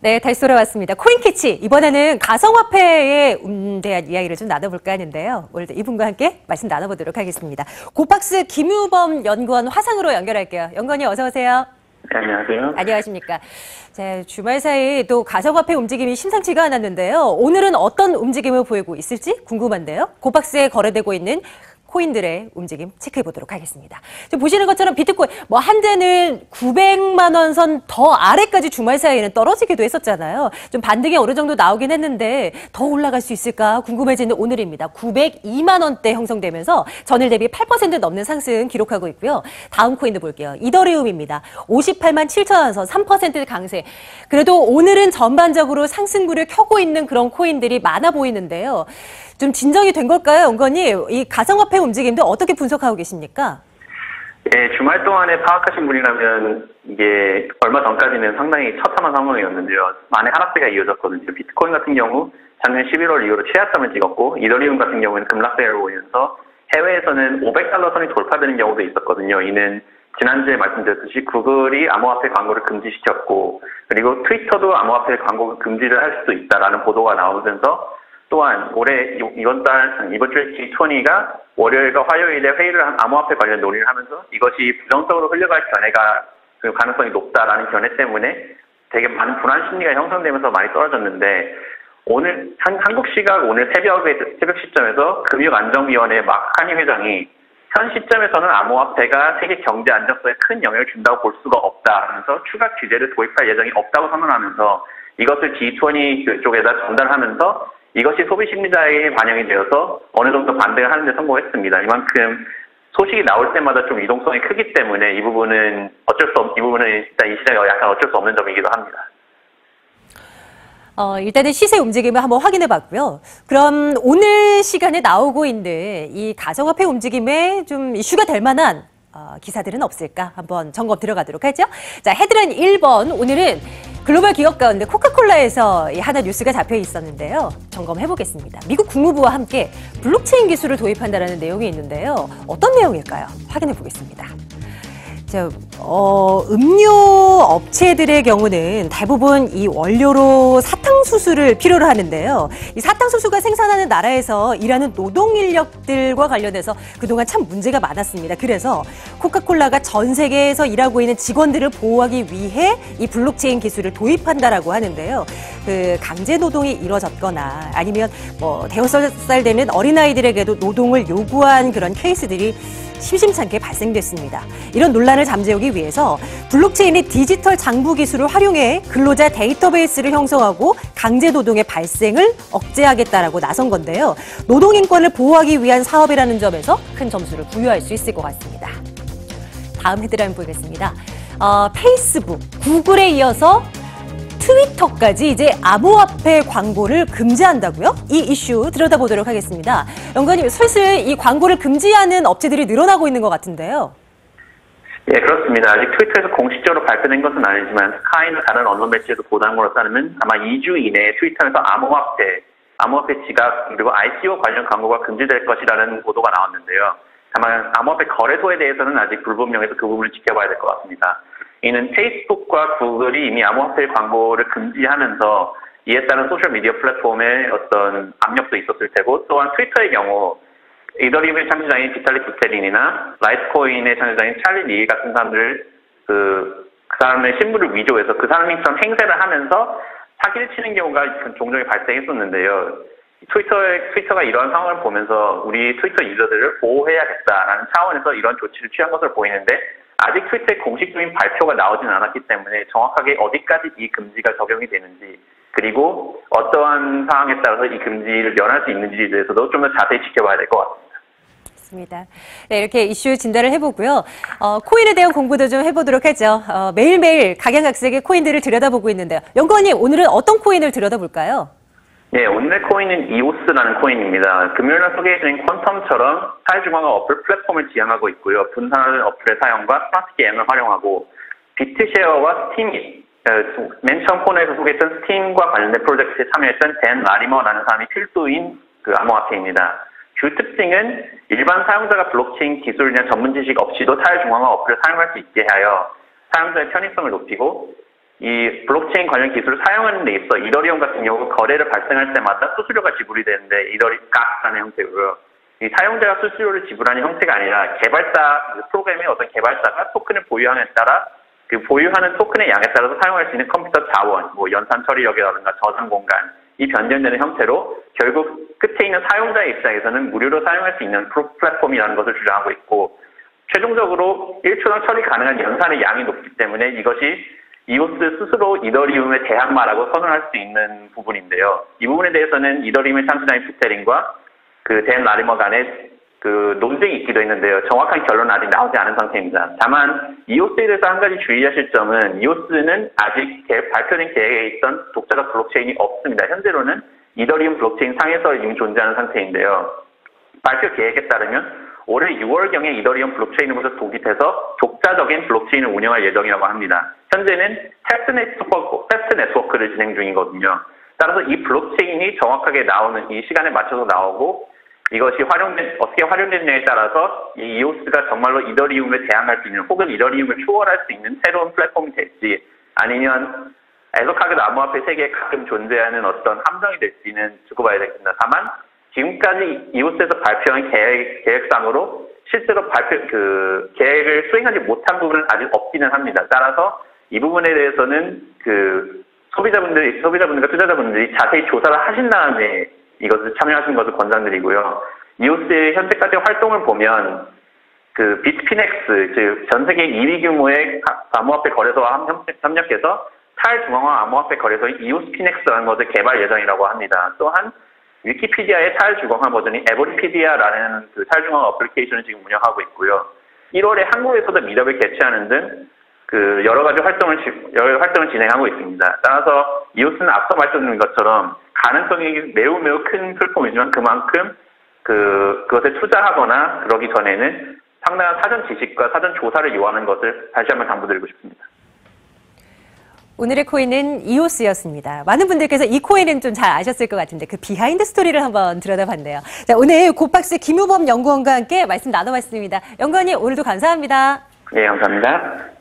네, 다시 돌아왔습니다. 코인캐치, 이번에는 가상화폐에 대한 이야기를 좀 나눠볼까 하는데요. 오늘도 이분과 함께 말씀 나눠보도록 하겠습니다. 고박스 김유범 연구원 화상으로 연결할게요. 연구원님 어서 오세요. 네, 안녕하세요. 안녕하십니까. 자, 주말 사이 또 가상화폐 움직임이 심상치가 않았는데요. 오늘은 어떤 움직임을 보이고 있을지 궁금한데요. 고박스에 거래되고 있는 코인들의 움직임 체크해 보도록 하겠습니다. 지금 보시는 것처럼 비트코인 한 대는 900만 원 선 더 아래까지 주말 사이에는 떨어지기도 했었잖아요. 좀 반등이 어느 정도 나오긴 했는데 더 올라갈 수 있을까 궁금해지는 오늘입니다. 902만 원대 형성되면서 전일 대비 8% 넘는 상승 기록하고 있고요. 다음 코인도 볼게요. 이더리움입니다. 58만 7천 원 선 3% 강세. 그래도 오늘은 전반적으로 상승구를 켜고 있는 그런 코인들이 많아 보이는데요. 좀 진정이 된 걸까요, 연구원님? 이 가상화폐 움직임도 어떻게 분석하고 계십니까? 네, 주말 동안에 파악하신 분이라면 이게 얼마 전까지는 상당히 처참한 상황이었는데요. 많은 하락세가 이어졌거든요. 비트코인 같은 경우 작년 11월 이후로 최하점을 찍었고 이더리움 같은 경우는 급락세를 보이면서 해외에서는 500달러 선이 돌파되는 경우도 있었거든요. 이는 지난주에 말씀드렸듯이 구글이 암호화폐 광고를 금지시켰고 그리고 트위터도 암호화폐 광고 금지를 할 수도 있다라는 보도가 나오면서 또한 올해 이번 주에 G20가 월요일과 화요일에 회의를 암호화폐 관련 논의를 하면서 이것이 부정적으로 흘러갈 견해가 그 가능성이 높다라는 견해 때문에 되게 많은 불안 심리가 형성되면서 많이 떨어졌는데 오늘 한국 시각 오늘 새벽 시점에서 금융안정위원회 마카니 회장이 현 시점에서는 암호화폐가 세계 경제 안정성에 큰 영향을 준다고 볼 수가 없다면서 추가 규제를 도입할 예정이 없다고 선언하면서 이것을 G20 쪽에다 전달하면서 이것이 소비 심리자에 반영이 되어서 어느 정도 반등을 하는 데 성공했습니다. 이만큼 소식이 나올 때마다 좀 이동성이 크기 때문에 이 부분은 일단 이 시장에 약간 어쩔 수 없는 점이기도 합니다. 일단은 시세 움직임을 한번 확인해 봤고요. 그럼 오늘 시간에 나오고 있는 이 가상화폐 움직임에 좀 이슈가 될 만한 기사들은 없을까? 한번 점검 들어가도록 하죠. 자, 헤드라인 1번. 오늘은 글로벌 기업 가운데 코카콜라에서 하나 뉴스가 잡혀 있었는데요. 점검해 보겠습니다. 미국 국무부와 함께 블록체인 기술을 도입한다는 내용이 있는데요. 어떤 내용일까요? 확인해 보겠습니다. 자, 음료 업체들의 경우는 대부분 이 원료로 사탕수수를 필요로 하는데요. 이 사탕수수가 생산하는 나라에서 일하는 노동 인력들과 관련해서 그동안 참 문제가 많았습니다. 그래서 코카콜라가 전 세계에서 일하고 있는 직원들을 보호하기 위해 이 블록체인 기술을 도입한다라고 하는데요. 그 강제 노동이 이루어졌거나 아니면 대여섯 살 되는 어린아이들에게도 노동을 요구한 그런 케이스들이 심심찮게 발생됐습니다. 이런 논란을 잠재우기 위해서 블록체인의 디지털 장부 기술을 활용해 근로자 데이터베이스를 형성하고 강제 노동의 발생을 억제하겠다라고 나선 건데요. 노동 인권을 보호하기 위한 사업이라는 점에서 큰 점수를 부여할 수 있을 것 같습니다. 다음 헤드라인 보겠습니다. 페이스북, 구글에 이어서 트위터까지 이제 암호화폐 광고를 금지한다고요? 이 이슈 들여다보도록 하겠습니다. 연구원님, 슬슬 이 광고를 금지하는 업체들이 늘어나고 있는 것 같은데요. 네, 그렇습니다. 아직 트위터에서 공식적으로 발표된 것은 아니지만 스카이나 다른 언론 매체에서 보도한 걸로 따르면 아마 2주 이내에 트위터에서 암호화폐 지갑 그리고 ICO 관련 광고가 금지될 것이라는 보도가 나왔는데요. 다만 암호화폐 거래소에 대해서는 아직 불분명해서 그 부분을 지켜봐야 될 것 같습니다. 이는 페이스북과 구글이 이미 암호화폐 광고를 금지하면서 이에 따른 소셜미디어 플랫폼의 어떤 압력도 있었을 테고 또한 트위터의 경우 이더리움의 창시자인 비탈리 부테린이나 라이트코인의 창시자인 찰리 리 같은 사람들을 그 사람의 신분을 위조해서 그 사람처럼 행세를 하면서 사기를 치는 경우가 종종 발생했었는데요. 트위터가 이러한 상황을 보면서 우리 트위터 유저들을 보호해야겠다라는 차원에서 이런 조치를 취한 것으로 보이는데 아직 트위터의 공식적인 발표가 나오지는 않았기 때문에 정확하게 어디까지 이 금지가 적용이 되는지 그리고 어떠한 상황에 따라서 이 금지를 면할 수 있는지에 대해서도 좀 더 자세히 지켜봐야 될 것 같습니다. 맞습니다. 네, 이렇게 이슈 진단을 해보고요. 코인에 대한 공부도 좀 해보도록 하죠. 매일매일 각양각색의 코인들을 들여다보고 있는데요. 연구원님, 오늘은 어떤 코인을 들여다볼까요? 네, 오늘의 코인은 이오스라는 코인입니다. 금요일날 소개해드린 퀀텀처럼 사회중앙화 어플 플랫폼을 지향하고 있고요. 분산하는 어플의 사용과 스마트 게임을 활용하고 비트쉐어와 스팀, 맨 처음 코너에서 소개했던 스팀과 관련된 프로젝트에 참여했던 댄 라리머라는 사람이 필두인 그 암호화폐입니다. 주 특징은 일반 사용자가 블록체인 기술이나 전문 지식 없이도 사회중앙화 어플을 사용할 수 있게 하여 사용자의 편의성을 높이고 이 블록체인 관련 기술을 사용하는 데 있어 이더리움 같은 경우 거래를 발생할 때마다 수수료가 지불이 되는데 값라는 형태고요. 이 사용자가 수수료를 지불하는 형태가 아니라 프로그램의 어떤 개발자가 토큰을 보유함에 따라 그 보유하는 토큰의 양에 따라서 사용할 수 있는 컴퓨터 자원, 뭐 연산 처리력이라든가 저장 공간, 이 변경되는 형태로 결국 끝에 있는 사용자의 입장에서는 무료로 사용할 수 있는 플랫폼이라는 것을 주장하고 있고, 최종적으로 1초당 처리 가능한 연산의 양이 높기 때문에 이것이 이오스 스스로 이더리움의 대항마라고 선언할 수 있는 부분인데요. 이 부분에 대해서는 이더리움의 창시자인 피테린과 댄 라리머 간의 논쟁이 있기도 했는데요. 정확한 결론은 아직 나오지 않은 상태입니다. 다만 이오스에 대해서 한 가지 주의하실 점은 이오스는 아직 발표된 계획에 있던 독자적 블록체인이 없습니다. 현재로는 이더리움 블록체인 상에서 이미 존재하는 상태인데요. 발표 계획에 따르면 올해 6월경에 이더리움 블록체인으로부터 독립해서 독자적인 블록체인을 운영할 예정이라고 합니다. 현재는 테스트 네트워크를 진행 중이거든요. 따라서 이 블록체인이 정확하게 나오는 이 시간에 맞춰서 나오고 이것이 어떻게 활용되느냐에 따라서 이 이오스가 정말로 이더리움에 대항할 수 있는 혹은 이더리움을 초월할 수 있는 새로운 플랫폼이 될지 아니면 애석하게도 암호화폐 세계에 가끔 존재하는 어떤 함정이 될지는 두고 봐야 되겠습니다. 다만 지금까지 이오스에서 발표한 계획상으로 실제로 계획을 수행하지 못한 부분은 아직 없기는 합니다. 따라서 이 부분에 대해서는 소비자분들과 투자자분들이 자세히 조사를 하신 다음에 이것을 참여하신 것을 권장드리고요. 이오스의 현재까지의 활동을 보면 비트피넥스, 즉 전 세계 2위 규모의 암호화폐 거래소와 협력해서 탈중앙화 암호화폐 거래소인 이오스피넥스라는 것을 개발 예정이라고 합니다. 또한 위키피디아의 탈중앙화 버전인 에버리피디아라는 탈중앙화 어플리케이션을 지금 운영하고 있고요. 1월에 한국에서도 미더를 개최하는 등 여러 가지 활동을 진행하고 있습니다. 따라서 이오스는 앞서 말씀드린 것처럼 가능성이 매우 큰 플랫폼이지만 그만큼 그것에 투자하거나 그러기 전에는 상당한 사전 지식과 사전 조사를 요하는 것을 다시 한번 당부드리고 싶습니다. 오늘의 코인은 이오스였습니다. 많은 분들께서 이 코인은 좀 잘 아셨을 것 같은데 그 비하인드 스토리를 한번 들여다봤네요. 자, 오늘 고박스의 김효범 연구원과 함께 말씀 나눠봤습니다. 연구원님 오늘도 감사합니다. 네, 감사합니다.